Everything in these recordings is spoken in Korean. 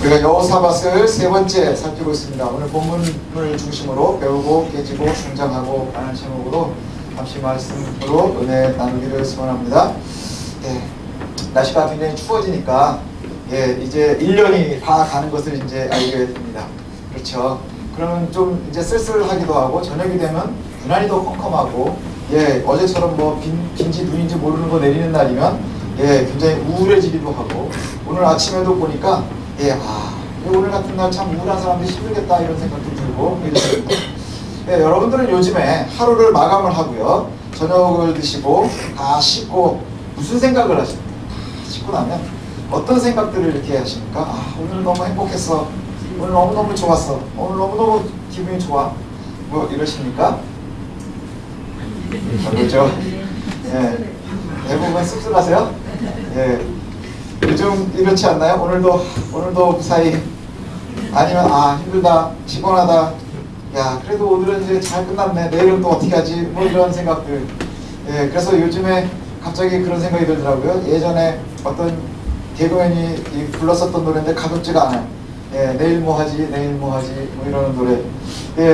우리가 여호사밧을 세 번째 살피고 있습니다. 오늘 본문을 중심으로 배우고 깨지고 성장하고 라는 제목으로 잠시 말씀으로 은혜 나누기를 소원합니다. 날씨가 굉장히 추워지니까 이제 1년이 다 가는 것을 이제 알게 됩니다. 그렇죠. 그러면 좀 이제 쓸쓸하기도 하고 저녁이 되면 유난히 더 컴컴하고 어제처럼 뭐 빈지 눈인지 모르는 거 내리는 날이면 굉장히 우울해지기도 하고 오늘 아침에도 보니까 오늘 같은 날 참 우울한 사람들이 힘들겠다 이런 생각도 들고 이렇습니다. 여러분들은 요즘에 하루를 마감을 하고요 저녁을 드시고 다 씻고 무슨 생각을 하십니까? 다 씻고 나면 어떤 생각들을 이렇게 하십니까? 오늘 너무 행복했어, 오늘 너무너무 좋았어, 오늘 너무너무 기분이 좋아, 뭐 이러십니까? 그렇죠? 대부분 씁쓸하세요? 요즘 이렇지 않나요? 오늘도 무사히, 아니면 힘들다, 피곤하다, 그래도 오늘은 이제 잘 끝났네, 내일은 또 어떻게 하지, 뭐 이런 생각들. 그래서 요즘에 갑자기 그런 생각이 들더라고요. 예전에 어떤 개그맨이 불렀었던 노래인데 가볍지가 않아요. 내일 뭐 하지, 뭐 이러는 노래.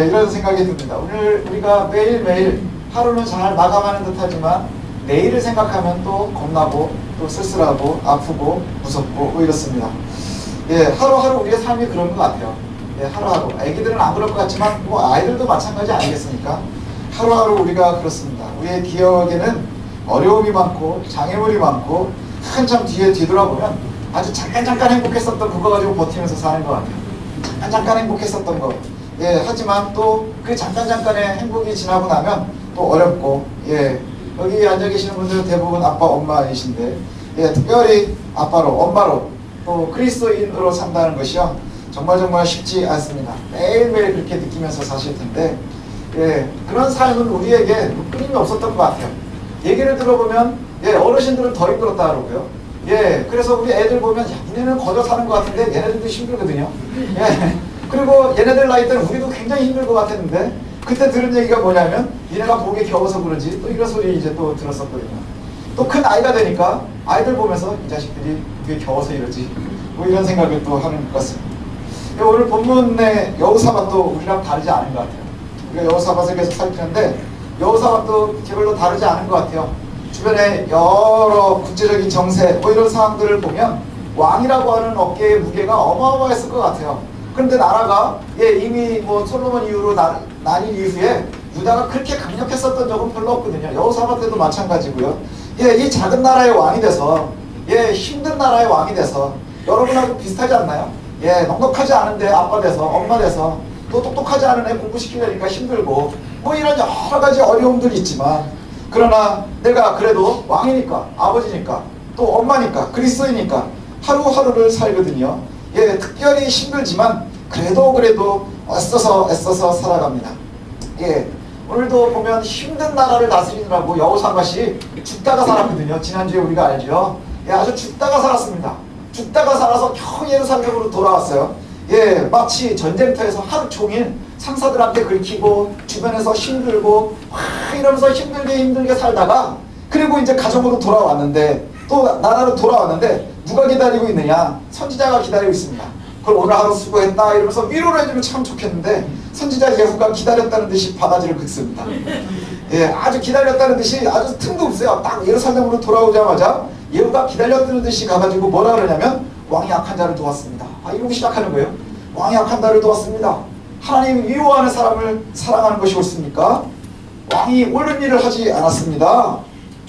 이런 생각이 듭니다. 오늘 우리가 매일매일 하루는 잘 마감하는 듯 하지만 내일을 생각하면 또 겁나고 또 쓸쓸하고 아프고 무섭고 뭐 이렇습니다. 하루하루 우리의 삶이 그런 것 같아요. 하루하루. 애기들은 안 그럴 것 같지만 뭐 아이들도 마찬가지 아니겠습니까? 하루하루 우리가 그렇습니다. 우리의 기억에는 어려움이 많고 장애물이 많고 한참 뒤에 뒤돌아보면 아주 잠깐 행복했었던 그거 가지고 버티면서 사는 것 같아요. 잠깐 행복했었던 거. 하지만 또 그 잠깐의 행복이 지나고 나면 또 어렵고 여기 앉아 계시는 분들은 대부분 아빠, 엄마이신데 특별히 아빠로, 엄마로 또 그리스도인으로 산다는 것이요 정말 쉽지 않습니다. 매일매일 그렇게 느끼면서 사실 텐데 그런 삶은 우리에게 끊임이 없었던 것 같아요. 얘기를 들어보면 어르신들은 더 힘들었다 그러고요. 그래서 우리 애들 보면 얘네는 거저 사는 것 같은데 얘네들도 힘들거든요. 그리고 얘네들 나이 때는 우리도 굉장히 힘들 것 같았는데 그때 들은 얘기가 뭐냐면 얘네가 목에 겨워서 그런지 또 이런 소리 이제 또 들었었거든요. 또 큰 아이가 되니까 아이들 보면서 이 자식들이 목에 겨워서 이러지 뭐 이런 생각을 또 하는 것 같습니다. 오늘 본문의 여호사밧도 우리랑 다르지 않은 것 같아요. 우리가 여호사밧을 계속 살피는데 여호사밧도 별로 다르지 않은 것 같아요. 주변에 여러 국제적인 정세 뭐 이런 상황들을 보면 왕이라고 하는 어깨의 무게가 어마어마했을 것 같아요. 그런데 나라가 이미 뭐 솔로몬 이후로 나뉜 이후에 유다가 그렇게 강력했었던 적은 별로 없거든요. 여호사밧 때도 마찬가지고요. 이 작은 나라의 왕이 돼서 힘든 나라의 왕이 돼서 여러분하고 비슷하지 않나요? 넉넉하지 않은데 아빠 돼서 엄마 돼서 또 똑똑하지 않은 애 공부시키려니까 힘들고 뭐 이런 여러 가지 어려움들이 있지만 그러나 내가 그래도 왕이니까 아버지니까 또 엄마니까 그리스도이니까 하루하루를 살거든요. 특별히 힘들지만 그래도 애써서 살아갑니다. 오늘도 보면 힘든 나라를 다스리느라고 여호사밧이 죽다가 살았거든요. 지난주에 우리가 알죠. 아주 죽다가 살았습니다. 죽다가 살아서 겨우 예루살렘으로 돌아왔어요. 마치 전쟁터에서 하루 종일 상사들한테 긁히고 주변에서 힘들고 이러면서 힘들게 살다가 그리고 이제 가정으로 돌아왔는데 또 나라로 돌아왔는데 누가 기다리고 있느냐? 선지자가 기다리고 있습니다. 그걸 오늘 하루 수고했다 이러면서 위로를 해주면 참 좋겠는데 선지자 예후가 기다렸다는 듯이 바가지를 긁습니다. 아주 기다렸다는 듯이 아주 틈도 없어요. 딱 예루살렘으로 돌아오자마자 예후가 기다렸다는 듯이 가가지고 뭐라 그러냐면 왕이 약한 자를 도왔습니다. 이러고 시작하는 거예요. 왕이 약한 자를 도왔습니다. 하나님 위로하는 사람을 사랑하는 것이 옳습니까? 왕이 옳은 일을 하지 않았습니다.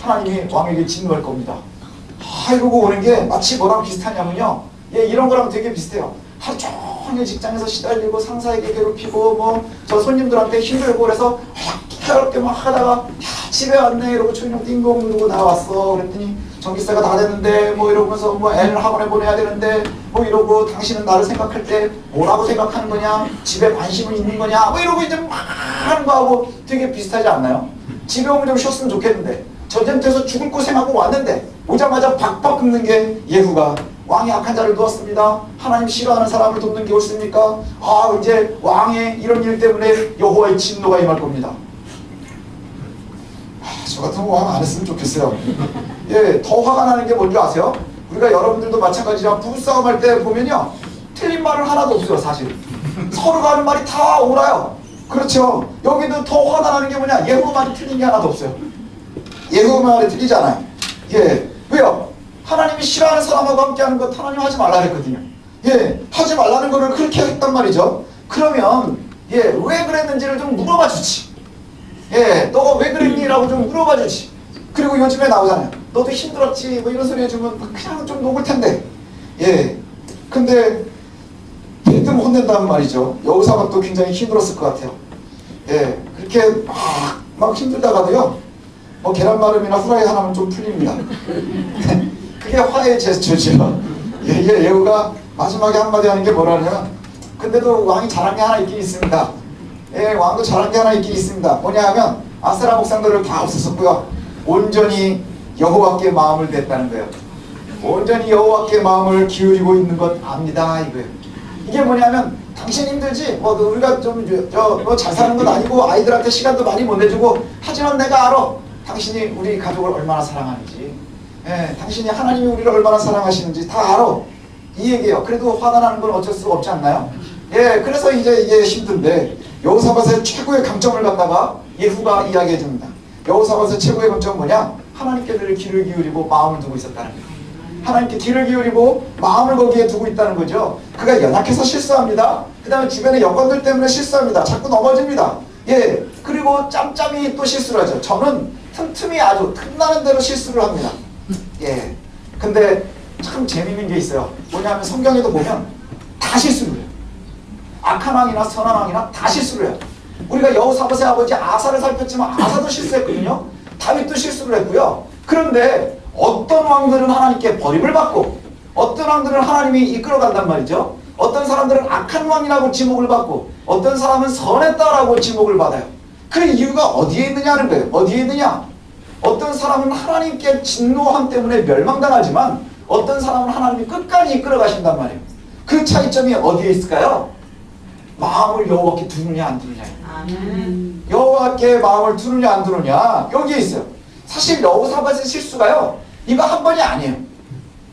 하나님이 왕에게 진노할 겁니다. 이러고 오는 게 마치 뭐랑 비슷하냐면요. 이런 거랑 되게 비슷해요. 하루 종일 직장에서 시달리고 상사에게 괴롭히고 저 손님들한테 힘들고 그래서 어렵게 막 하다가 집에 왔네 이러고 초인종 띵동 누르고 나왔어. 그랬더니 전기세가 다 됐는데 이러면서 애를 학원에 보내야 되는데 이러고 당신은 나를 생각할 때 뭐라고 생각하는 거냐, 집에 관심은 있는 거냐 이러고 이제 막 하는 거하고 되게 비슷하지 않나요? 집에 오면 좀 쉬었으면 좋겠는데 전쟁터에서 죽을 고생하고 왔는데 오자마자 박박 긁는 게 예후가 왕이 약한 자를 도왔습니다. 하나님 싫어하는 사람을 돕는 게 옳습니까? 이제 왕의 이런 일 때문에 여호와의 진노가 임할 겁니다. 저 같은 거 안 했으면 좋겠어요. 더 화가 나는 게 뭔지 아세요? 우리가 여러분들도 마찬가지지만 부부싸움 할 때 보면요 틀린 말은 하나도 없어요. 사실 서로가 하는 말이 다 옳아요. 그렇죠. 여기도 더 화가 나는 게 뭐냐, 예후 말이 틀린 게 하나도 없어요. 예후 말이 틀리잖아요. 예, 왜요? 하나님이 싫어하는 사람하고 함께하는 것 하나님 하지 말라 했거든요. 예, 하지 말라는 거를 그렇게 했단 말이죠. 그러면 예, 왜 그랬는지를 좀 물어봐 주지. 예, 너가 왜 그랬니? 라고 좀 물어봐 주지. 그리고 요즘에 나오잖아요. 너도 힘들었지? 뭐 이런 소리 해주면 그냥 좀 녹을 텐데. 예, 근데 대뜸 혼낸다는 말이죠. 여호사밧도 굉장히 힘들었을 것 같아요. 예, 그렇게 막 힘들다가도요, 뭐 계란말음이나 후라이 하나면 좀 풀립니다. 그게 화해의 제스처죠. 예, 예후가 마지막에 한마디 하는 게 뭐라냐면, 근데도 왕이 잘한 게 하나 있긴 있습니다. 예, 왕도 잘한 게 하나 있긴 있습니다. 뭐냐 하면 아세라 목상들을 다 없앴었고요. 온전히 여호와께 마음을 냈다는 거예요. 온전히 여호와께 마음을 기울이고 있는 것 압니다, 이거예요. 이게 뭐냐면 당신 힘들지? 뭐 우리가 좀 뭐 잘 사는 건 아니고 아이들한테 시간도 많이 못 내주고, 하지만 내가 알아. 당신이 우리 가족을 얼마나 사랑하는지, 예, 당신이 하나님이 우리를 얼마나 사랑하시는지 다 알아. 이 얘기예요. 그래도 화가 나는 건 어쩔 수가 없지 않나요? 예, 그래서 이제 이게 힘든데 여호사밧의 최고의 강점을 갖다가 예후가 이야기해 줍니다. 여호사밧의 최고의 강점은 뭐냐? 하나님께 늘 귀를 기울이고 마음을 두고 있었다는 거예요. 하나님께 귀를 기울이고 마음을 거기에 두고 있다는 거죠. 그가 연약해서 실수합니다. 그 다음에 주변의 여건들 때문에 실수합니다. 자꾸 넘어집니다. 예, 그리고 짬짬이 또 실수를 하죠. 저는 틈틈이 아주 틈나는 대로 실수를 합니다. 예, 근데 참 재미있는 게 있어요. 뭐냐면 성경에도 보면 다 실수를 해요. 악한 왕이나 선한 왕이나 다 실수를 해요. 우리가 여호사밧의 아버지 아사를 살폈지만 아사도 실수했거든요. 다윗도 실수를 했고요. 그런데 어떤 왕들은 하나님께 버림을 받고, 어떤 왕들은 하나님이 이끌어간단 말이죠. 어떤 사람들은 악한 왕이라고 지목을 받고, 어떤 사람은 선했다라고 지목을 받아요. 그 이유가 어디에 있느냐는 거예요. 어디에 있느냐? 어떤 사람은 하나님께 진노함 때문에 멸망당하지만 어떤 사람은 하나님이 끝까지 이끌어 가신단 말이에요. 그 차이점이 어디에 있을까요? 마음을 여호와께 두느냐 안 두느냐. 여호와께 마음을 두느냐 안 두느냐, 여기에 있어요. 사실 여호사밧의 실수가요, 이거 한 번이 아니에요.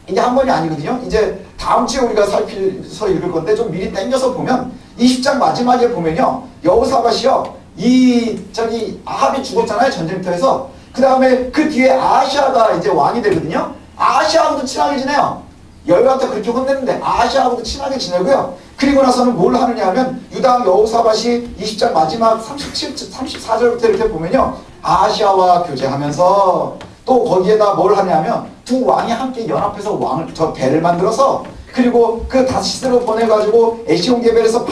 이게 한 번이 아니거든요. 이제 다음 주에 우리가 살펴서 읽을 건데 좀 미리 당겨서 보면 20장 마지막에 보면요, 여호사밧이요, 아합이 죽었잖아요, 전쟁터에서. 그 다음에 그 뒤에 아하시아가 이제 왕이 되거든요. 아하시아하고도 친하게 지내요. 열왕한테 그렇게 혼냈는데 아하시아하고도 친하게 지내고요. 그리고 나서는 뭘 하느냐 하면 유다 여호사밧이 20장 마지막 34절부터 이렇게 보면요, 아하시아와 교제하면서 또 거기에다 뭘 하냐면 두 왕이 함께 연합해서 저 배를 만들어서, 그리고 그 다시스로 보내가지고 에시온게벨에서 막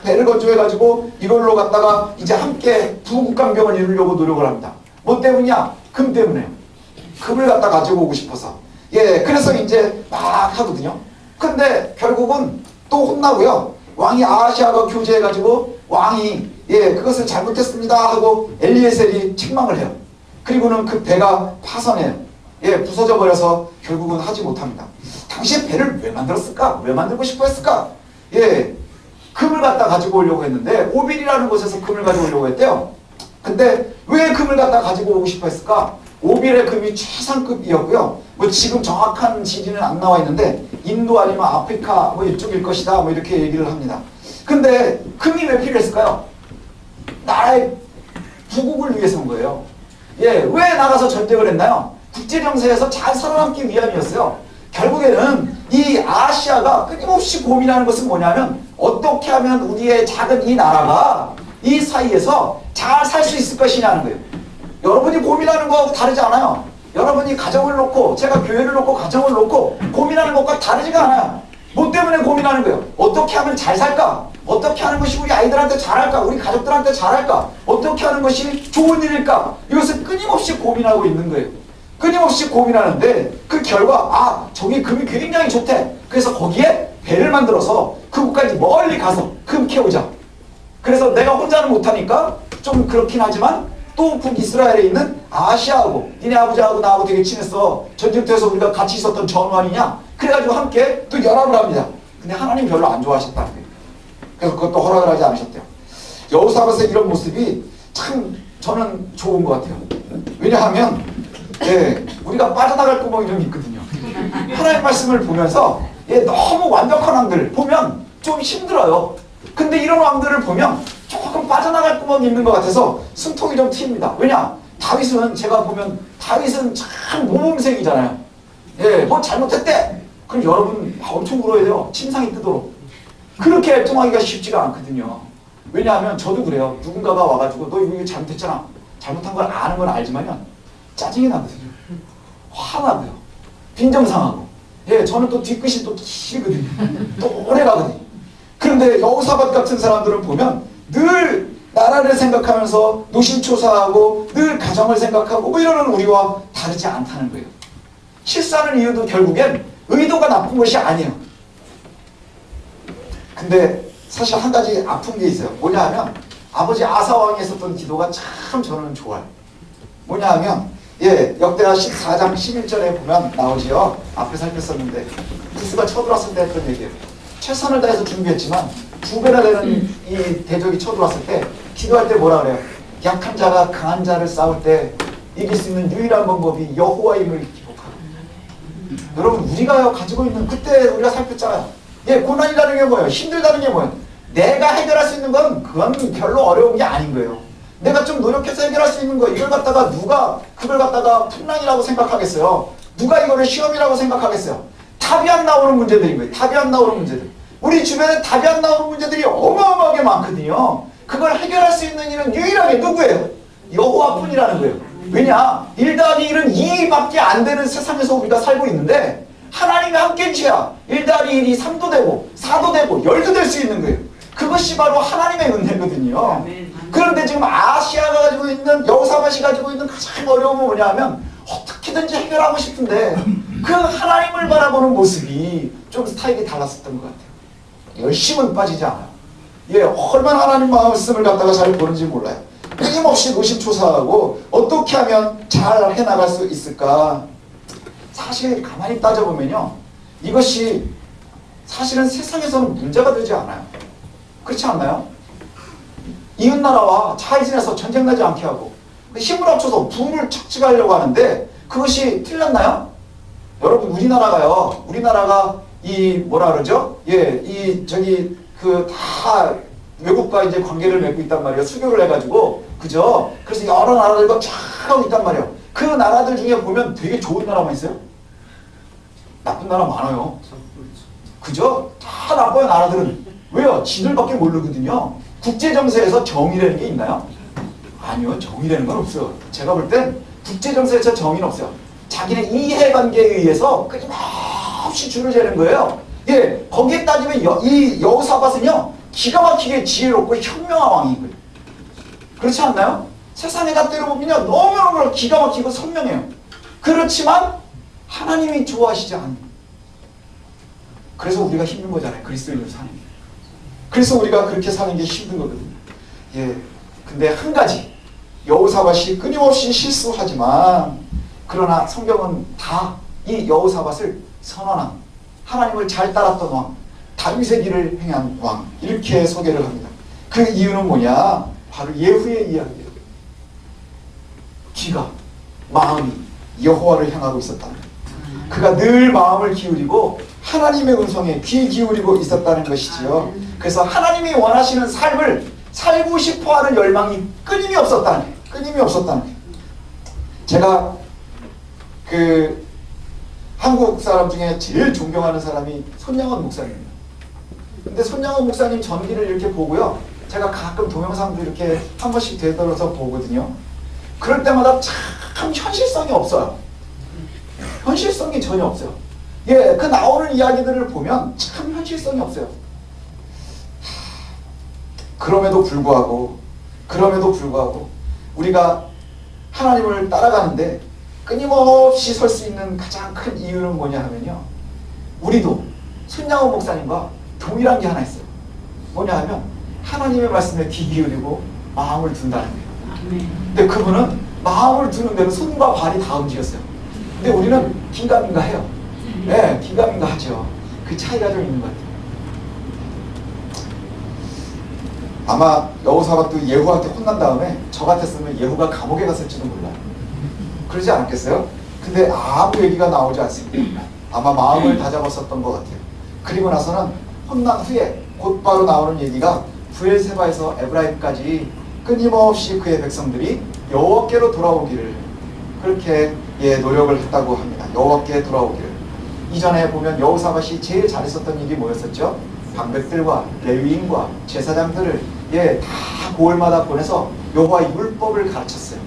배를 건조해가지고 이걸로 갖다가 이제 함께 부국강병을 이루려고 노력을 합니다. 뭐 때문이냐? 금 때문에요. 금을 갖다 가지고 오고 싶어서. 예, 그래서 이제 막 하거든요. 근데 결국은 또 혼나고요. 왕이 아하시아가 교제해가지고 왕이 그것을 잘못했습니다 하고 엘리에셀이 책망을 해요. 그리고는 그 배가 파선해요. 부서져 버려서 결국은 하지 못합니다. 당시에 배를 왜 만들었을까? 왜 만들고 싶어 했을까? 금을 갖다 가지고 오려고 했는데 오빌이라는 곳에서 금을 가지고 오려고 했대요. 근데 왜 금을 갖다 가지고 오고 싶어 했을까? 오빌의 금이 최상급이었고요. 뭐 지금 정확한 지리는 안 나와 있는데 인도 아니면 아프리카 뭐 이쪽일 것이다 뭐 이렇게 얘기를 합니다. 근데 금이 왜 필요했을까요? 나라의 부국을 위해서인 거예요. 왜 나가서 전쟁을 했나요? 국제정세에서 잘 살아남기 위함이었어요. 결국에는 이 아시아가 끊임없이 고민하는 것은 뭐냐면 어떻게 하면 우리의 작은 이 나라가 이 사이에서 잘 살 수 있을 것이냐는 거예요. 여러분이 고민하는 거하고 다르지 않아요. 여러분이 가정을 놓고, 제가 교회를 놓고 가정을 놓고 고민하는 것과 다르지가 않아요. 뭐 때문에 고민하는 거예요? 어떻게 하면 잘 살까? 어떻게 하는 것이 우리 아이들한테 잘할까? 우리 가족들한테 잘할까? 어떻게 하는 것이 좋은 일일까? 이것을 끊임없이 고민하고 있는 거예요. 끊임없이 고민하는데 그 결과 저기 금이 굉장히 좋대. 그래서 거기에 배를 만들어서 그곳까지 멀리 가서 금 캐오자. 그래서 내가 혼자는 못하니까 좀 그렇긴 하지만 또 북이스라엘에 있는 아시아하고, 니네 아버지하고 나하고 되게 친했어. 전쟁터에서 우리가 같이 있었던 전환이냐? 그래가지고 함께 또 연합을 합니다. 근데 하나님 별로 안 좋아하셨다는 거예요. 그래서 그것도 허락을 하지 않으셨대요. 여호사밧의 이런 모습이 참 저는 좋은 것 같아요. 왜냐하면 우리가 빠져나갈 구멍이 좀 있거든요. 하나님의 말씀을 보면서 너무 완벽한 왕들 보면 좀 힘들어요. 근데 이런 왕들을 보면 조금 빠져나갈 구멍이 있는 것 같아서 숨통이 좀 트입니다. 왜냐? 다윗은 제가 보면 다윗은 참 모범생이잖아요. 예, 뭐 잘못했대. 그럼 여러분 엄청 울어야 돼요. 침상이 뜨도록. 그렇게 애통하기가 쉽지가 않거든요. 왜냐하면 저도 그래요. 누군가가 와가지고 너 이거 잘못했잖아. 잘못한 걸 아는 건 알지만요. 짜증이 나거든요. 화나고요. 빈정상하고. 예, 저는 또 뒤끝이 또 길거든요. 또 오래 가거든요. 그런데 여호사밧 같은 사람들을 보면 늘 나라를 생각하면서 노심초사하고 늘 가정을 생각하고 뭐 이러는 우리와 다르지 않다는 거예요. 실수하는 이유도 결국엔 의도가 나쁜 것이 아니에요. 근데 사실 한 가지 아픈 게 있어요. 뭐냐 하면 아버지 아사왕이 했었던 기도가 참 저는 좋아요. 뭐냐 하면 예, 역대하 14장 11절에 보면 나오지요. 앞에 살폈었는데 구스가 쳐들어왔을 때 했던 얘기예요. 최선을 다해서 준비했지만 2배나 되는 이 대적이 쳐들어왔을 때 기도할 때 뭐라 그래요? 약한 자가 강한 자를 싸울 때 이길 수 있는 유일한 방법이 여호와의 힘을 기록하고. 여러분 우리가 가지고 있는 그때 우리가 살폈잖아요. 예, 고난이라는 게 뭐예요? 힘들다는 게 뭐예요? 내가 해결할 수 있는 건 그건 별로 어려운 게 아닌 거예요. 내가 좀 노력해서 해결할 수 있는 거 이걸 갖다가 누가 그걸 갖다가 풍랑이라고 생각하겠어요? 누가 이거를 시험이라고 생각하겠어요? 답이 안 나오는 문제들인 거예요. 답이 안 나오는 문제들. 우리 주변에 답이 안 나오는 문제들이 어마어마하게 많거든요. 그걸 해결할 수 있는 일은 유일하게 누구예요? 여호와뿐이라는 거예요. 왜냐? 1 더하기 1은 2밖에 안 되는 세상에서 우리가 살고 있는데 하나님이 함께 해주셔야 1 더하기 1이 3도 되고 4도 되고 10도 될 수 있는 거예요. 그것이 바로 하나님의 은혜거든요. 그런데 지금 아시아가 가지고 있는 여호사밧이 가지고 있는 가장 어려움은 뭐냐 하면 어떻게든지 해결하고 싶은데 그 하나님을 바라보는 모습이 좀 스타일이 달랐었던 것 같아요. 열심은 빠지지 않아요. 예, 얼마나 하나님 말씀을 갖다가 잘 보는지 몰라요. 끊임없이 노심초사하고 어떻게 하면 잘 해나갈 수 있을까. 사실 가만히 따져보면요, 이것이 사실은 세상에서는 문제가 되지 않아요. 그렇지 않나요? 이웃나라와 잘 지내서 전쟁 나지 않게 하고 힘을 합쳐서 붐을 착취하려고 하는데 그것이 틀렸나요? 여러분 우리나라가 이 뭐라 그러죠? 예, 이 저기 그 다 외국과 이제 관계를 맺고 있단 말이에요. 수교를 해가지고 그죠? 그래서 여러 나라들과 쫙 하고 있단 말이에요. 그 나라들 중에 보면 되게 좋은 나라만 있어요? 나쁜 나라 많아요. 그죠? 다 나빠요 나라들은. 왜요? 지들밖에 모르거든요. 국제정세에서 정의라는 게 있나요? 아니요. 정의라는 건 없어요. 제가 볼 땐 국제정세에서 정의는 없어요. 자기네 이해관계에 의해서 끊임없이 줄을 재는 거예요. 예, 거기에 따지면 이 여호사밧은요 기가 막히게 지혜롭고 현명한 왕인 거예요. 그렇지 않나요? 세상에 다 때려보면요 너무너무 기가 막히고 선명해요. 그렇지만 하나님이 좋아하시지 않는. 그래서 우리가 힘든 거잖아요. 그리스도인으로 사는 게. 그래서 우리가 그렇게 사는 게 힘든 거거든요. 예, 근데 한 가지 여호사밧이 끊임없이 실수하지만 그러나 성경은 다 이 여호사밧을 선언한 하나님을 잘 따랐던 왕, 다윗의 길을 행한 왕 이렇게 소개를 합니다. 그 이유는 뭐냐? 바로 예후의 이야기예요. 귀가 마음이 여호와를 향하고 있었다는 거예요. 그가 늘 마음을 기울이고 하나님의 음성에 귀 기울이고 있었다는 것이지요. 그래서 하나님이 원하시는 삶을 살고 싶어하는 열망이 끊임이 없었다는 거예요. 끊임이 없었다는 거예요. 제가 그 한국 사람 중에 제일 존경하는 사람이 손양원 목사님입니다. 근데 손양원 목사님 전기를 이렇게 보고요. 제가 가끔 동영상도 이렇게 한 번씩 되돌아서 보거든요. 그럴 때마다 참 현실성이 없어요. 현실성이 전혀 없어요. 예, 그 나오는 이야기들을 보면 참 현실성이 없어요. 그럼에도 불구하고 우리가 하나님을 따라가는데 끊임없이 설 수 있는 가장 큰 이유는 뭐냐 하면요. 우리도 손양원 목사님과 동일한 게 하나 있어요. 뭐냐 하면 하나님의 말씀에 귀 기울이고 마음을 둔다는 거예요. 근데 그분은 마음을 두는 대로 손과 발이 다 움직였어요. 근데 우리는 긴가민가 해요. 네, 긴가민가 하죠. 그 차이가 좀 있는 것 같아요. 아마 여호사밧도 예후한테 혼난 다음에 저 같았으면 예후가 감옥에 갔을지도 몰라요. 그러지 않았겠어요? 근데 아무 얘기가 나오지 않습니다. 아마 마음을 다잡았었던 것 같아요. 그리고 나서는 혼난 후에 곧바로 나오는 얘기가 브엘세바에서 에브라임까지 끊임없이 그의 백성들이 여호와께로 돌아오기를 그렇게 노력을 했다고 합니다. 여호와께 돌아오기를. 이전에 보면 여호사밧이 제일 잘했었던 일이 뭐였었죠? 방백들과 레위인과 제사장들을 다 고을마다 보내서 여호와의 율법을 가르쳤어요.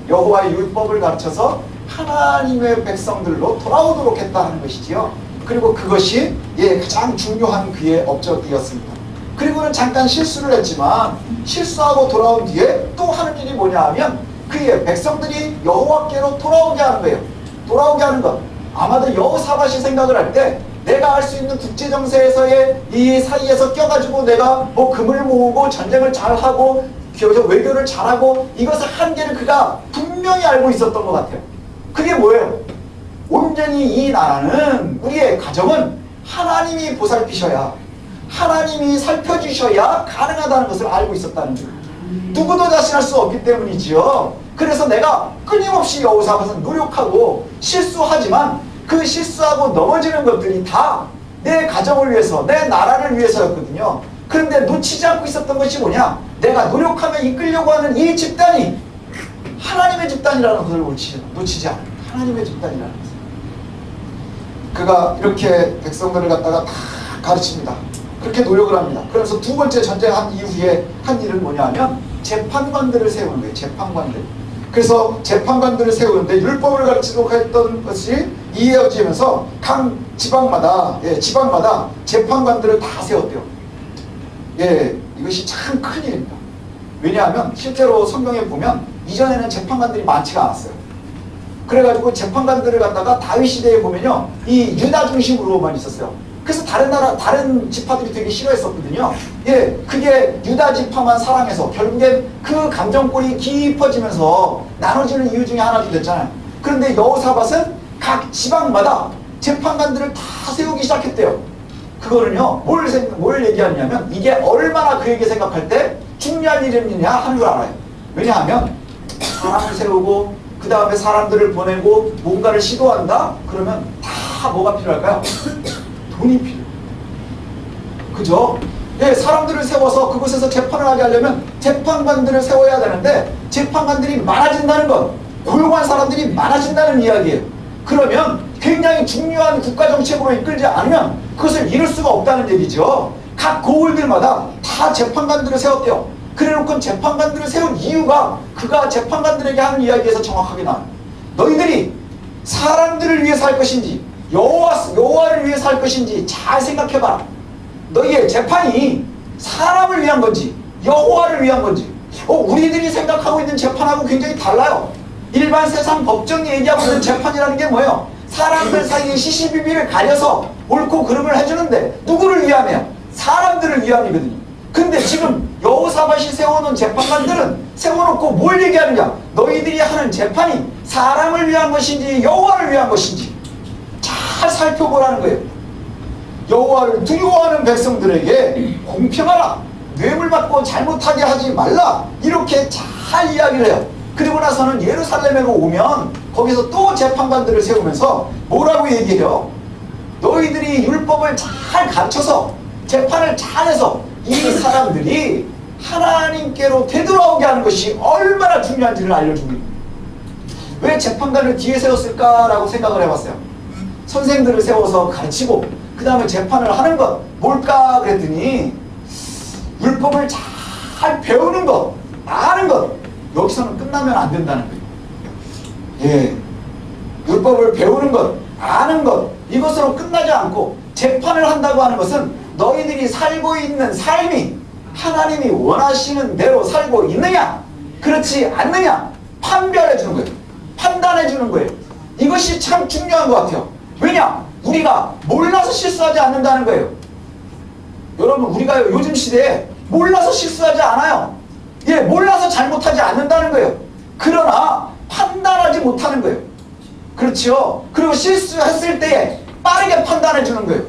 여호와의 율법을 가르쳐서 하나님의 백성들로 돌아오도록 했다는 것이지요. 그리고 그것이 가장 중요한 그의 업적이었습니다. 그리고는 잠깐 실수를 했지만 실수하고 돌아온 뒤에 또 하는 일이 뭐냐 하면 그의 백성들이 여호와께로 돌아오게 하는 거예요. 돌아오게 하는 것. 아마도 여호사밧이 생각을 할 때 내가 할 수 있는 국제정세에서의 이 사이에서 껴가지고 내가 뭐 금을 모으고 전쟁을 잘하고 외교를 잘하고 이것의 한계를 그가 분명히 알고 있었던 것 같아요. 그게 뭐예요? 온전히 이 나라는 우리의 가정은 하나님이 보살피셔야 하나님이 살펴주셔야 가능하다는 것을 알고 있었다는 줄. 누구도 자신할 수 없기 때문이지요. 그래서 내가 끊임없이 여호사밧은 노력하고 실수하지만 그 실수하고 넘어지는 것들이 다 내 가정을 위해서 내 나라를 위해서였거든요. 그런데 놓치지 않고 있었던 것이 뭐냐? 내가 노력하며 이끌려고 하는 이 집단이 하나님의 집단이라는 것을 놓치지 않아요. 하나님의 집단이라는 것을. 그가 이렇게 백성들을 갖다가 다 가르칩니다. 그렇게 노력을 합니다. 그래서 두 번째 전쟁한 이후에 한 일은 뭐냐 하면 재판관들을 세우는 거예요. 재판관들. 그래서 재판관들을 세우는데 율법을 가르치도록 했던 것이 이어지면서 각 지방마다 지방마다 재판관들을 다 세웠대요. 이것이 참 큰일입니다. 왜냐하면 실제로 성경에 보면 이전에는 재판관들이 많지가 않았어요. 그래가지고 재판관들을 갖다가 다윗 시대에 보면요, 이 유다 중심으로만 있었어요. 그래서 다른 지파들이 되게 싫어했었거든요. 그게 유다 지파만 사랑해서 결국엔 그 감정골이 깊어지면서 나눠지는 이유 중에 하나도 됐잖아요. 그런데 여호사밧은 각 지방마다 재판관들을 다 세우기 시작했대요. 그거는요, 뭘 얘기하냐면 이게 얼마나 그에게 생각할 때 중요한 일이냐 하는 걸 알아요. 왜냐하면 사람을 세우고 그 다음에 사람들을 보내고 뭔가를 시도한다? 그러면 다 뭐가 필요할까요? 돈이 필요해요. 그죠? 사람들을 세워서 그곳에서 재판을 하게 하려면 재판관들을 세워야 되는데 재판관들이 많아진다는 건 고용한 사람들이 많아진다는 이야기예요. 그러면 굉장히 중요한 국가정책으로 이끌지 않으면 그것을 이룰 수가 없다는 얘기죠. 각 고을들마다 다 재판관들을 세웠대요. 그래놓고 재판관들을 세운 이유가 그가 재판관들에게 하는 이야기에서 정확하게 나와요. 너희들이 사람들을 위해서 할 것인지 여호와를 위해서 할 것인지 잘 생각해봐라. 너희의 재판이 사람을 위한 건지 여호와를 위한 건지. 우리들이 생각하고 있는 재판하고 굉장히 달라요. 일반 세상 법정이 얘기하고 있는 재판이라는 게 뭐예요? 사람들 사이에 시시비비를 가려서 옳고 그름을 해주는데 누구를 위함이야? 사람들을 위함이거든요. 근데 지금 여호사밧이 세워놓은 재판관들은 세워놓고 뭘 얘기하느냐? 너희들이 하는 재판이 사람을 위한 것인지 여호와를 위한 것인지 잘 살펴보라는 거예요. 여호와를 두려워하는 백성들에게 공평하라, 뇌물받고 잘못하게 하지 말라, 이렇게 잘 이야기를 해요. 그리고 나서는 예루살렘으로 오면 거기서 또 재판관들을 세우면서 뭐라고 얘기해요? 너희들이 율법을 잘 가르쳐서 재판을 잘해서 이 사람들이 하나님께로 되돌아오게 하는 것이 얼마나 중요한지를 알려주고 있는 거예요. 왜 재판관을 뒤에 세웠을까라고 생각을 해봤어요. 선생들을 세워서 가르치고 그 다음에 재판을 하는 것 뭘까 그랬더니 율법을 잘 배우는 것, 아는 것, 여기서는 끝나면 안 된다는 거예요. 율법을 배우는 것, 아는 것, 이것으로 끝나지 않고 재판을 한다고 하는 것은 너희들이 살고 있는 삶이 하나님이 원하시는 대로 살고 있느냐 그렇지 않느냐 판별해 주는 거예요. 판단해 주는 거예요. 이것이 참 중요한 것 같아요. 왜냐? 우리가 몰라서 실수하지 않는다는 거예요. 여러분, 우리가 요즘 시대에 몰라서 실수하지 않아요. 몰라서 잘못하지 않는다는 거예요. 그러나 판단하지 못하는 거예요. 그렇죠? 그리고 실수했을 때에 빠르게 판단해 주는 거예요.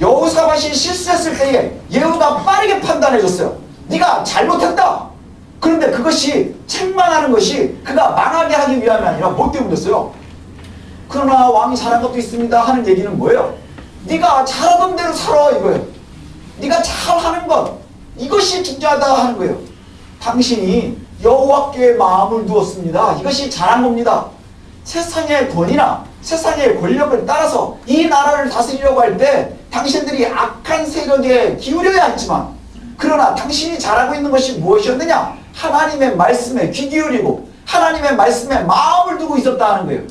여호사밧이 실수했을 때에 예후가 빠르게 판단해 줬어요. 네가 잘못했다. 그런데 그것이 책망하는 것이 그가 망하게 하기 위함이 아니라 뭐 때문이었어요? 그러나 왕이 잘한 것도 있습니다 하는 얘기는 뭐예요? 네가 잘하던 대로 살아 이거예요. 이것이 중요하다 하는 거예요. 당신이 여호와께 마음을 두었습니다. 이것이 잘한 겁니다. 세상의 권위나 세상의 권력을 따라서 이 나라를 다스리려고 할 때 당신들이 악한 세력에 기울여야 했지만, 그러나 당신이 잘하고 있는 것이 무엇이었느냐? 하나님의 말씀에 귀 기울이고 하나님의 말씀에 마음을 두고 있었다는 거예요.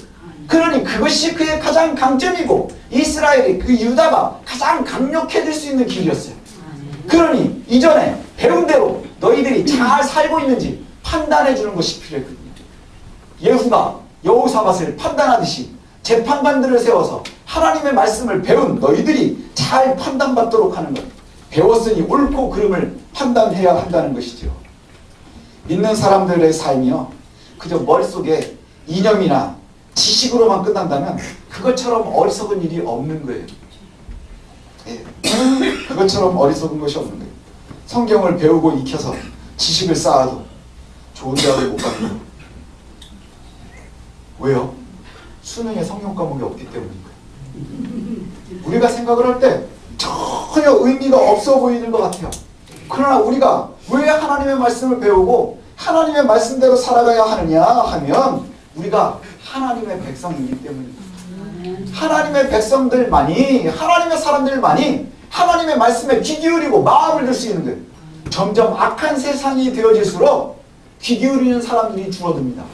그러니 그것이 그의 가장 강점이고 이스라엘이, 그 유다가 가장 강력해질 수 있는 길이었어요. 그러니 이전에 배운 대로 너희들이 잘 살고 있는지 판단해 주는 것이 필요했거든요. 예후가 여호사밧을 판단하듯이 재판관들을 세워서 하나님의 말씀을 배운 너희들이 잘 판단받도록 하는 것. 배웠으니 옳고 그름을 판단해야 한다는 것이죠. 믿는 사람들의 삶이요, 그저 머릿속에 이념이나 지식으로만 끝난다면 그것처럼 어리석은 일이 없는 거예요. 예. 그것처럼 어리석은 것이 없는 거예요. 성경을 배우고 익혀서 지식을 쌓아도 좋은 대학을 못 가는 거예요. 왜요? 수능에 성경 과목이 없기 때문인가요? 우리가 생각을 할 때 전혀 의미가 없어 보이는 것 같아요. 그러나 우리가 왜 하나님의 말씀을 배우고 하나님의 말씀대로 살아가야 하느냐 하면, 우리가 하나님의 백성이기 때문입니다. 하나님의 백성들만이, 하나님의 사람들만이 하나님의 말씀에 귀 기울이고 마음을 들 수 있는 거예요. 점점 악한 세상이 되어질수록 귀 기울이는 사람들이 줄어듭니다.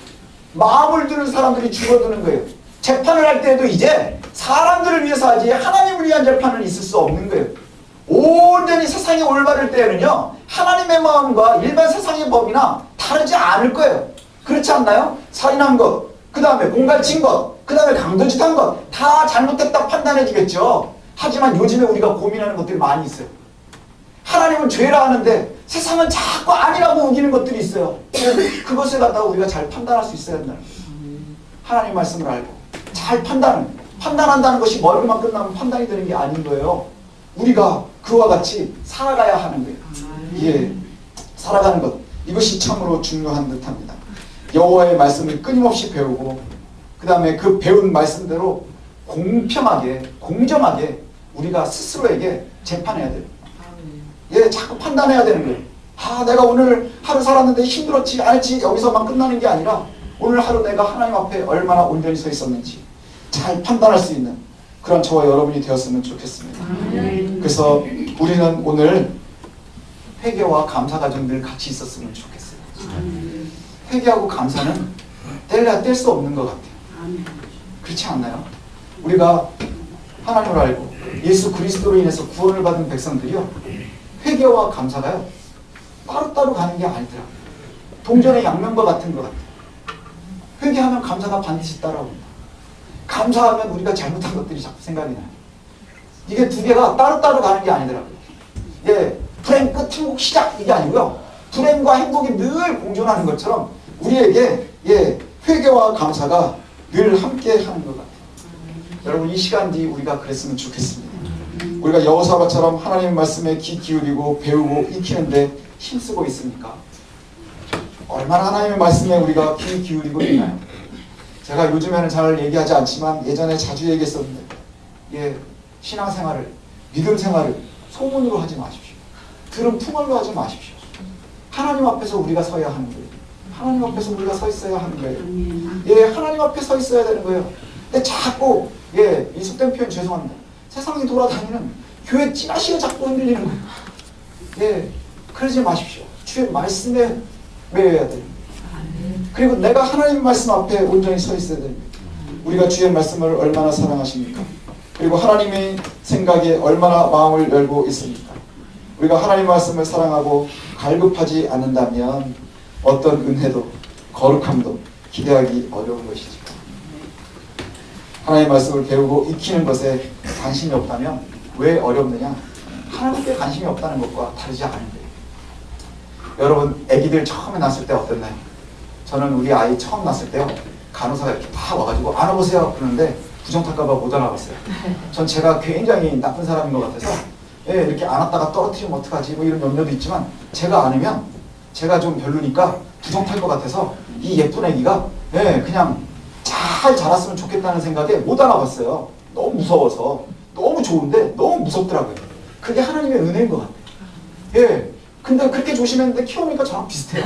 마음을 두는 사람들이 줄어드는 거예요. 재판을 할 때에도 이제 사람들을 위해서 하지 하나님을 위한 재판은 있을 수 없는 거예요. 온전히 세상이 올바를 때에는요, 하나님의 마음과 일반 세상의 법이나 다르지 않을 거예요. 그렇지 않나요? 살인한 것, 그 다음에 공갈친 것, 그 다음에 강도짓한 것 다 잘못됐다 판단해지겠죠. 하지만 요즘에 우리가 고민하는 것들이 많이 있어요. 하나님은 죄라 하는데 세상은 자꾸 아니라고 우기는 것들이 있어요. 그것을 갖다가 우리가 잘 판단할 수 있어야 한다는 거예요. 하나님 말씀을 알고 잘 판단한다는 것이 머리만 끝나면 판단이 되는 게 아닌 거예요. 우리가 그와 같이 살아가야 하는 거예요. 예, 살아가는 것, 이것이 참으로 중요한 듯합니다. 여호와의 말씀을 끊임없이 배우고 그 다음에 그 배운 말씀대로 공평하게, 공정하게 우리가 스스로에게 재판해야 돼요. 예, 자꾸 판단해야 되는 거예요. 아, 내가 오늘 하루 살았는데 힘들었지 않았지 여기서만 끝나는 게 아니라 오늘 하루 내가 하나님 앞에 얼마나 온전히 서 있었는지 잘 판단할 수 있는 그런 저와 여러분이 되었으면 좋겠습니다. 그래서 우리는 오늘 회개와 감사가 좀 늘 같이 있었으면 좋겠어요. 회개하고 감사는 뗄 수 없는 것 같아요. 그렇지 않나요? 우리가 하나님을 알고 예수 그리스도로 인해서 구원을 받은 백성들이요, 회개와 감사가요 따로따로 가는 게 아니더라고요. 동전의 양면과 같은 것 같아요. 회개하면 감사가 반드시 따라옵니다. 감사하면 우리가 잘못한 것들이 자꾸 생각이 나요. 이게 두 개가 따로따로 가는 게 아니더라고요. 예, 불행 끝 행복 시작 이게 아니고요, 불행과 행복이 늘 공존하는 것처럼 우리에게 예, 회개와 감사가 늘 함께 하는 것 같아요. 여러분, 이 시간 뒤 우리가 그랬으면 좋겠습니다. 우리가 여호사밧처럼 하나님의 말씀에 귀 기울이고 배우고 익히는데 힘쓰고 있습니까? 얼마나 하나님의 말씀에 우리가 귀 기울이고 있나요? 제가 요즘에는 잘 얘기하지 않지만 예전에 자주 얘기했었는데, 예, 신앙생활을, 믿음 생활을 소문으로 하지 마십시오. 들은 풍월로 하지 마십시오. 하나님 앞에서 우리가 서야 하는 거예요. 하나님 앞에서 우리가 서 있어야 하는 거예요. 예, 하나님 앞에 서 있어야 되는 거예요. 근데 자꾸, 예, 이속된 표현 죄송합니다. 세상이 돌아다니는 교회 찌라시가 자꾸 흔들리는 거예요. 예, 그러지 마십시오. 주의 말씀에 매여야 됩니다. 그리고 내가 하나님 말씀 앞에 온전히 서 있어야 됩니다. 우리가 주의 말씀을 얼마나 사랑하십니까? 그리고 하나님의 생각에 얼마나 마음을 열고 있습니까? 우리가 하나님 말씀을 사랑하고 갈급하지 않는다면 어떤 은혜도 거룩함도 기대하기 어려운 것이죠. 하나님의 말씀을 배우고 익히는 것에 관심이 없다면 왜 어렵느냐? 하나님께 관심이 없다는 것과 다르지 않은데. 여러분, 아기들 처음에 낳았을 때 어땠나요? 저는 우리 아이 처음 낳았을 때요, 간호사가 이렇게 다 와가지고 안아보세요 그러는데 부정탈까봐 못 안아봤어요. 전 제가 굉장히 나쁜 사람인 것 같아서 예, 이렇게 안았다가 떨어뜨리면 어떡하지 뭐 이런 염려도 있지만, 제가 안으면 제가 좀 별로니까 부정탈 것 같아서 이 예쁜 아기가 예, 그냥 잘 자랐으면 좋겠다는 생각에 못 안아봤어요. 너무 무서워서. 너무 좋은데 너무 무섭더라고요. 그게 하나님의 은혜인 것 같아요. 예, 근데 그렇게 조심했는데 키워보니까 저랑 비슷해요.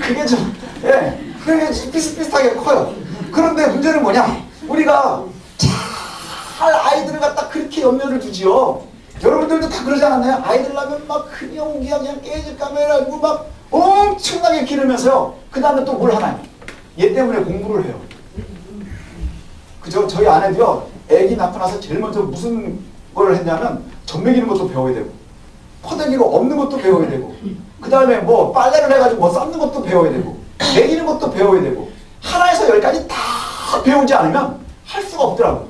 그게 좀, 예, 그게 비슷비슷하게 커요. 그런데 문제는 뭐냐? 우리가 잘 아이들을 갖다 그렇게 염려를 두지요. 여러분들도 다 그러지 않았나요? 아이들 낳으면 막 그냥 오기야 그냥 깨질까 말이고 막 엄청나게 기르면서요. 그 다음에 또 뭘 하나요? 얘 때문에 공부를 해요. 그죠? 저희 아내도요. 애기 낳고 나서 제일 먼저 무슨 걸 했냐면 젖 먹이는 것도 배워야 되고 퍼대기가 없는 것도 배워야 되고 그 다음에 뭐 빨래를 해가지고 뭐 삶는 것도 배워야 되고 먹이는 것도 배워야 되고 하나에서 열까지 다 배우지 않으면 할 수가 없더라고요.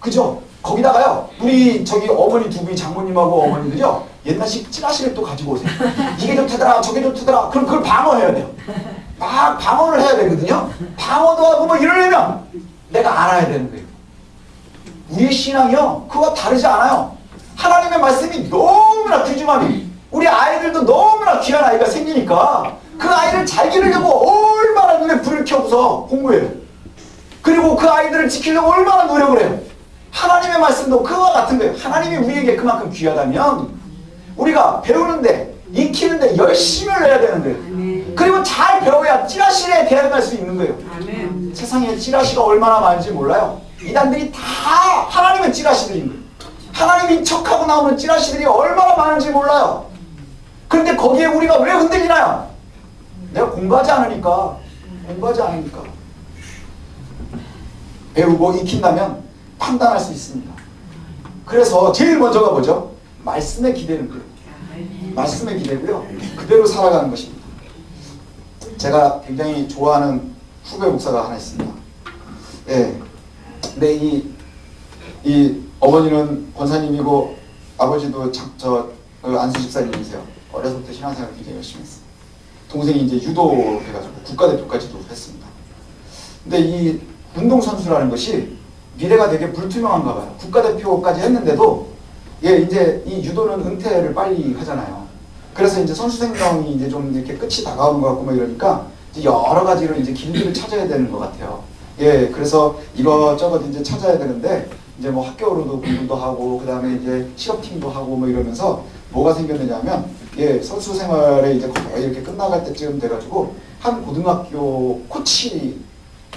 그죠? 거기다가요 우리 저기 어머니 두 분이 장모님하고 어머니들이요 옛날식 찌라시를 또 가지고 오세요. 이게 좋다더라 저게 좋다더라. 그럼 그걸 방어해야 돼요. 막 방어를 해야 되거든요. 방어도 하고 뭐 이러려면 내가 알아야 되는 거예요. 우리의 신앙이요 그거와 다르지 않아요. 하나님의 말씀이 너무나 귀중하니 우리 아이들도 너무나 귀한 아이가 생기니까 그 아이를 잘 기르려고 얼마나 눈에 불을 켜고서 공부해요. 그리고 그 아이들을 지키려고 얼마나 노력을 해요. 하나님의 말씀도 그와 같은 거예요. 하나님이 우리에게 그만큼 귀하다면 우리가 배우는데 익히는데 열심히 해야 되는 거예요. 그리고 잘 배워야 찌라시에 대응할 수 있는 거예요. 세상에 찌라시가 얼마나 많은지 몰라요. 이단들이 다 하나님의 찌라시들인 거예요. 하나님이 척하고 나오는 찌라시들이 얼마나 많은지 몰라요. 그런데 거기에 우리가 왜 흔들리나요? 내가 공부하지 않으니까. 공부하지 않으니까. 배우고 익힌다면 판단할 수 있습니다. 그래서 제일 먼저가 뭐죠? 말씀에 기대는 거예요. 말씀에 기대고요. 그대로 살아가는 것입니다. 제가 굉장히 좋아하는 후배 목사가 하나 있습니다. 예. 근데 이 어머니는 권사님이고 아버지도 안수 집사님이세요. 어려서부터 신앙생활 굉장히 열심히 했어요. 동생이 이제 유도 해가지고 국가대표까지도 했습니다. 근데 이 운동선수라는 것이 미래가 되게 불투명한가 봐요. 국가대표까지 했는데도 예, 이제 이 유도는 은퇴를 빨리 하잖아요. 그래서 이제 선수 생명이 이제 좀 이렇게 끝이 다가오는 것 같고 뭐 이러니까 이제 여러 가지로 이제 길들을 찾아야 되는 것 같아요. 예, 그래서 이것저것 이제 찾아야 되는데 이제 뭐 학교로도 공부도 하고 그 다음에 이제 실업팀도 하고 뭐 이러면서 뭐가 생겼느냐면 예, 선수 생활에 이제 거의 이렇게 끝나갈 때쯤 돼가지고 한 고등학교 코치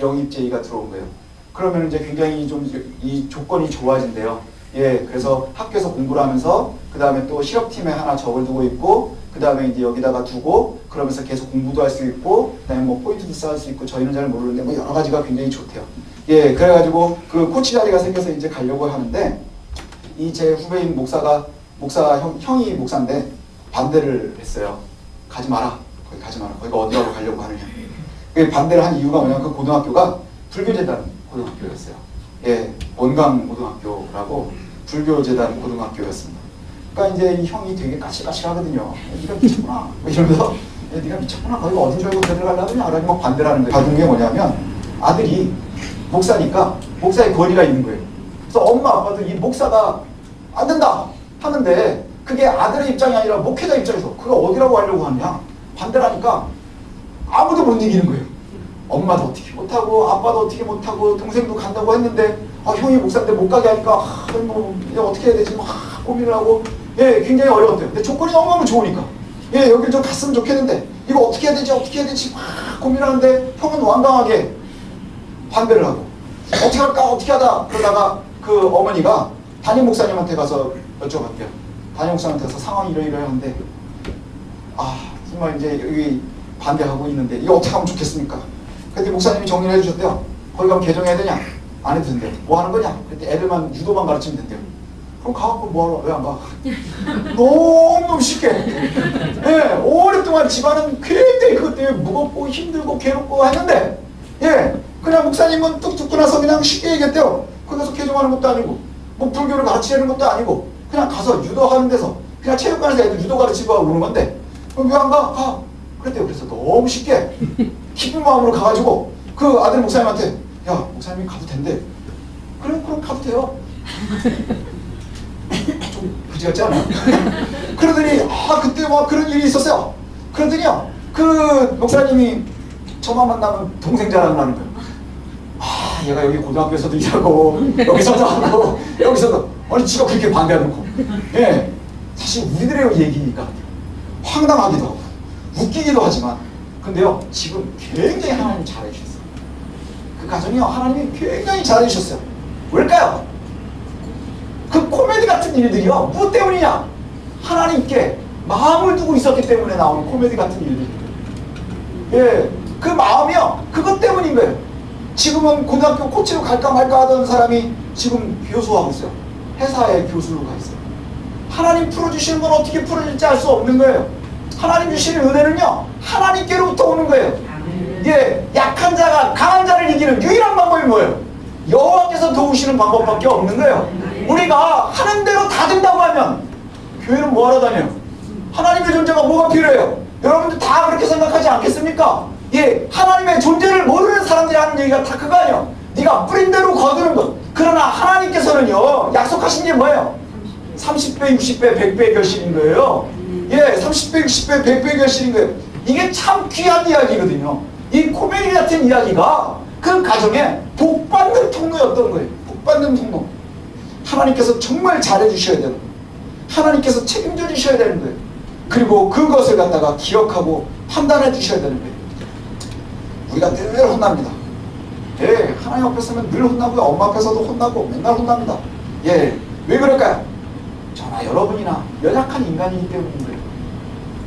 영입 제의가 들어온 거예요. 그러면 이제 굉장히 좀 이 조건이 좋아진대요. 예, 그래서 학교에서 공부를 하면서 그 다음에 또 실업팀에 하나 적어두고 있고 그 다음에 이제 여기다가 두고 그러면서 계속 공부도 할 수 있고 그 다음에 뭐 포인트도 쌓을 수 있고 저희는 잘 모르는데 뭐 여러 가지가 굉장히 좋대요. 예, 그래가지고 그 코치 자리가 생겨서 이제 가려고 하는데 이 제 후배인 형이 목사인데 반대를 했어요. 가지 마라. 거기 가지 마라. 거기가 어디라고 가려고 하느냐. 그 반대를 한 이유가 뭐냐면 그 고등학교가 불교재단 고등학교였어요. 예, 원강 고등학교라고 불교재단 고등학교였습니다. 그러니까 이제 이 형이 되게 까실까실하거든요. 네가 미쳤구나. 뭐 이러면서 네가 미쳤구나. 거기가 어딘 줄 알고 데려가려더니 알아니 막 반대를 하는 거예요. 받은 게 뭐냐면 아들이 목사니까 목사의 권위가 있는 거예요. 그래서 엄마 아빠도 이 목사가 안 된다 하는데 그게 아들의 입장이 아니라 목회자 입장에서 그가 어디라고 하려고 하느냐 반대를 하니까 아무도 못 이기는 거예요. 엄마도 어떻게 못하고 아빠도 어떻게 못하고 동생도 간다고 했는데 형이 목사인데 못 가게 하니까 뭐 이제 어떻게 해야 되지 막 고민을 하고 예 굉장히 어려웠대요. 근데 조건이 너무너무 좋으니까 예 여길 좀 갔으면 좋겠는데 이거 어떻게 해야 되지 막 고민하는데 형은 완강하게 반대를 하고 어떻게 할까 어떻게 하다 그러다가 그 어머니가 담임 목사님한테 가서 여쭤봤대요. 담임 목사님한테 가서 상황이 이러이러한데 정말 이제 여기 반대하고 있는데 이거 어떻게 하면 좋겠습니까? 그때 목사님이 정리를 해주셨대요. 거기 가면 개종해야 되냐? 안 해도 된대요. 뭐 하는 거냐? 그때 애들만 유도만 가르치면 된대요. 그럼 가갖고 뭐하러 왜 안 가? 너무 쉽게 예, 오랫동안 집안은 굉장히 그것 때문에 무겁고 힘들고 괴롭고 했는데 예, 그냥 목사님은 뚝 듣고 나서 그냥 쉽게 얘기했대요. 거기 가서 개종하는 것도 아니고 뭐 불교를 가르치는 것도 아니고 그냥 가서 유도하는 데서 그냥 체육관에서 애들 유도 가르치고 하고 그러는 건데 그럼 왜 안 가? 가! 그랬대요. 그래서 너무 쉽게 기쁜 마음으로 가가지고 그 아들 목사님한테 야 목사님이 가도 된대. 그럼 가도 돼요. 좀 그지 같지 않아요? 그러더니 그때 막 그런 일이 있었어요. 그러더니요 그 목사님이 저만 만나면 동생 자랑을 하는 거예요. 얘가 여기 고등학교에서도 일하고 여기서도 하고 여기서도 아니 지가 그렇게 반대하는 거. 예. 사실 우리들의 얘기니까 황당하기도 하고 웃기기도 하지만 근데요 지금 굉장히 하나님 잘해주셨어요. 그 가정이요 하나님이 굉장히 잘해주셨어요. 왜일까요? 그 코미디 같은 일들이요 무엇 때문이냐? 하나님께 마음을 두고 있었기 때문에 나오는 코미디 같은 일들이에요. 예, 그 마음이요 그것 때문인 거예요. 지금은 고등학교 코치로 갈까 말까 하던 사람이 지금 교수하고 있어요. 회사에 교수로 가 있어요. 하나님 풀어주시는 건 어떻게 풀어질지 알 수 없는 거예요. 하나님 주시는 은혜는요 하나님께로부터 오는 거예요. 예, 약한 자가 강한 자를 이기는 유일한 방법이 뭐예요? 여호와께서 도우시는 방법밖에 없는 거예요. 우리가 하는 대로 다 된다고 하면 교회는 뭐하러 다녀요? 하나님의 존재가 뭐가 필요해요? 여러분들 다 그렇게 생각하지 않겠습니까? 예, 하나님의 존재를 모르는 사람들이 하는 얘기가 다 그거 아니에요. 네가 뿌린 대로 거두는 것. 그러나 하나님께서는요 약속하신 게 뭐예요? 30배, 60배, 100배 결실인 거예요. 예, 30배, 60배, 100배 결실인 거예요. 이게 참 귀한 이야기거든요. 이 코미디 같은 이야기가 그 가정에 복받는 통로였던 거예요. 복받는 통로. 하나님께서 정말 잘해주셔야 되는 거예요. 하나님께서 책임져 주셔야 되는 거예요. 그리고 그것을 갖다가 기억하고 판단해 주셔야 되는 거예요. 우리가 늘 혼납니다. 예, 하나님 앞에 서면 늘 혼나고요. 엄마 앞에서도 혼나고 맨날 혼납니다. 예, 왜 그럴까요? 저나 여러분이나 연약한 인간이기 때문인 거예요.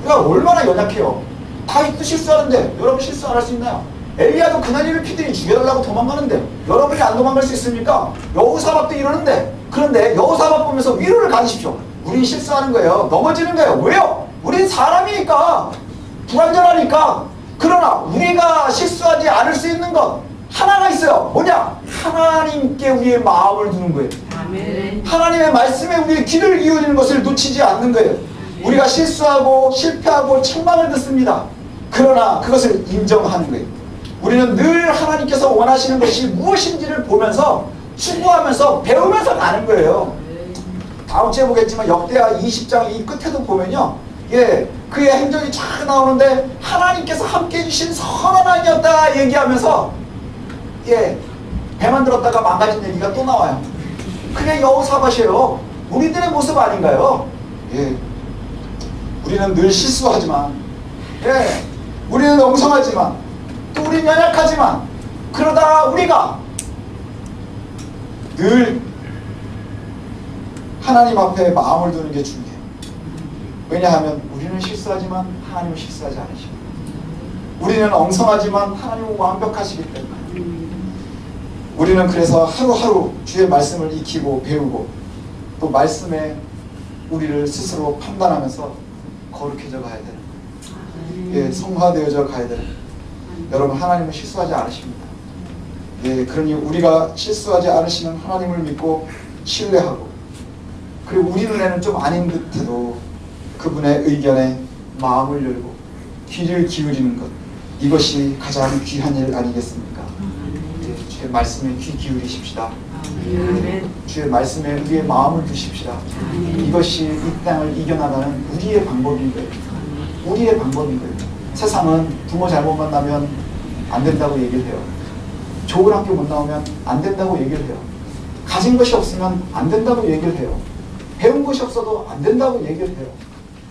우리가 얼마나 연약해요. 다윗도 실수하는데 여러분 실수 안 할 수 있나요? 엘리야도 그날 일으키더니 죽여달라고 도망가는데 여러분이 안 도망갈 수 있습니까? 여호사밧도 이러는데 그런데 여호사밧 보면서 위로를 가지십시오. 우린 실수하는 거예요. 넘어지는 거예요. 왜요? 우린 사람이니까 불완전하니까. 그러나 우리가 실수하지 않을 수 있는 것 하나가 있어요. 뭐냐? 하나님께 우리의 마음을 두는 거예요. 아멘. 하나님의 말씀에 우리의 귀를 기울이는 것을 놓치지 않는 거예요. 우리가 실수하고 실패하고 책망을 듣습니다. 그러나 그것을 인정하는 거예요. 우리는 늘 하나님께서 원하시는 것이 무엇인지를 보면서 추구하면서 배우면서 가는 거예요. 다음 주에 보겠지만 역대하 20장 이 끝에도 보면요. 예, 그의 행적이 쫙 나오는데 하나님께서 함께 해주신 선한 아니었다 얘기하면서 예, 배만 들었다가 망가진 얘기가 또 나와요. 그게 여호사밧이에요. 우리들의 모습 아닌가요? 예, 우리는 늘 실수하지만 예, 우리는 엉성하지만 또 우리는 연약하지만 그러다 우리가 늘 하나님 앞에 마음을 두는 게 중요해요. 왜냐하면 우리는 실수하지만 하나님은 실수하지 않으십니다. 우리는 엉성하지만 하나님은 완벽하시기 때문에 우리는 그래서 하루하루 주의 말씀을 익히고 배우고 또 말씀에 우리를 스스로 판단하면서 거룩해져 가야 되는 거예요. 예, 성화되어져 가야 되는 거예요. 여러분 하나님은 실수하지 않으십니다. 예, 그러니 우리가 실수하지 않으시는 하나님을 믿고 신뢰하고 그리고 우리 눈에는 좀 아닌 듯해도 그분의 의견에 마음을 열고 귀를 기울이는 것 이것이 가장 귀한 일 아니겠습니까? 예, 주의 말씀에 귀 기울이십시다. 예, 주의 말씀에 우리의 마음을 두십시다. 이것이 이 땅을 이겨나가는 우리의 방법인 거예요. 우리의 방법인 거예요. 세상은 부모 잘못 만나면 안 된다고 얘기를 해요. 좋은 학교 못 나오면 안 된다고 얘기를 해요. 가진 것이 없으면 안 된다고 얘기를 해요. 배운 것이 없어도 안 된다고 얘기를 해요.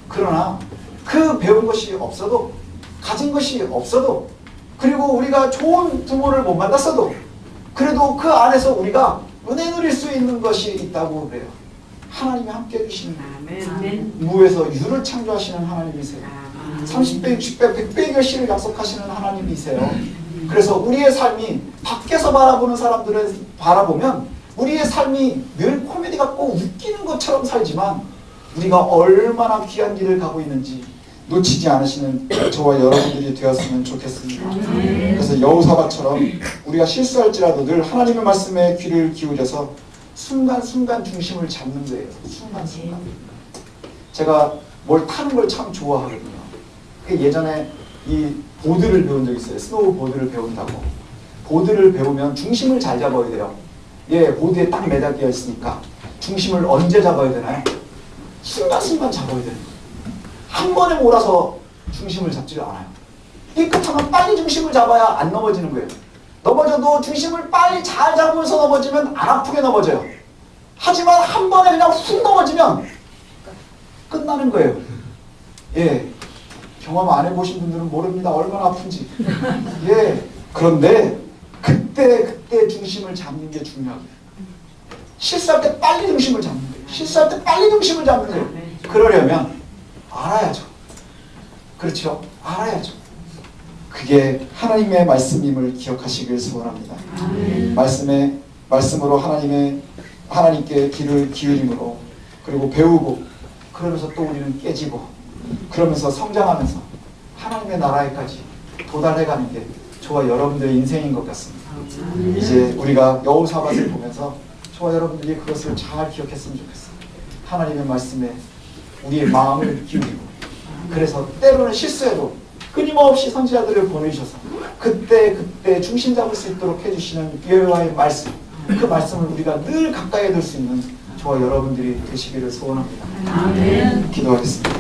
그러나 그 배운 것이 없어도 가진 것이 없어도 그리고 우리가 좋은 부모를 못 만났어도 그래도 그 안에서 우리가 은혜 누릴 수 있는 것이 있다고 그래요. 하나님이 함께 해주시는 거예요. 무에서 유를 창조하시는 하나님이세요. 30배, 60배, 100배의 결실을 약속하시는 하나님이세요. 그래서 우리의 삶이 밖에서 바라보는 사람들을 바라보면 우리의 삶이 늘 코미디 같고 웃기는 것처럼 살지만 우리가 얼마나 귀한 길을 가고 있는지 놓치지 않으시는 저와 여러분들이 되었으면 좋겠습니다. 그래서 여호사밧처럼 우리가 실수할지라도 늘 하나님의 말씀에 귀를 기울여서 순간순간 중심을 잡는 거예요. 순간순간. 제가 뭘 타는 걸 참 좋아하거든요. 예전에 이 보드를 배운 적이 있어요. 스노우보드를 배운다고. 보드를 배우면 중심을 잘 잡아야 돼요. 예, 보드에 딱 매달려 있으니까 중심을 언제 잡아야 되나요? 순간순간 잡아야 돼요. 한 번에 몰아서 중심을 잡지를 않아요. 삐끗하면 빨리 중심을 잡아야 안 넘어지는 거예요. 넘어져도 중심을 빨리 잘 잡으면서 넘어지면 안 아프게 넘어져요. 하지만 한 번에 그냥 훅 넘어지면 끝나는 거예요. 예, 경험 안 해보신 분들은 모릅니다. 얼마나 아픈지. 예, 그런데 그때 중심을 잡는 게 중요하고요. 실수할 때 빨리 중심을 잡는 거예요. 실수할 때 빨리 중심을 잡는 거예요. 그러려면 알아야죠. 그렇죠? 알아야죠. 그게 하나님의 말씀임을 기억하시길 소원합니다. 말씀으로 하나님께 귀를 기울임으로, 그리고 배우고, 그러면서 또 우리는 깨지고, 그러면서 성장하면서 하나님의 나라에까지 도달해가는 게 저와 여러분들의 인생인 것 같습니다. 이제 우리가 여호사밧을 보면서 저와 여러분들이 그것을 잘 기억했으면 좋겠어요. 하나님의 말씀에 우리의 마음을 기울이고, 그래서 때로는 실수해도 끊임없이 선지자들을 보내주셔서 그때 중심 잡을 수 있도록 해주시는 여호와의 말씀, 그 말씀을 우리가 늘 가까이 둘 수 있는 저와 여러분들이 되시기를 소원합니다. 기도하겠습니다.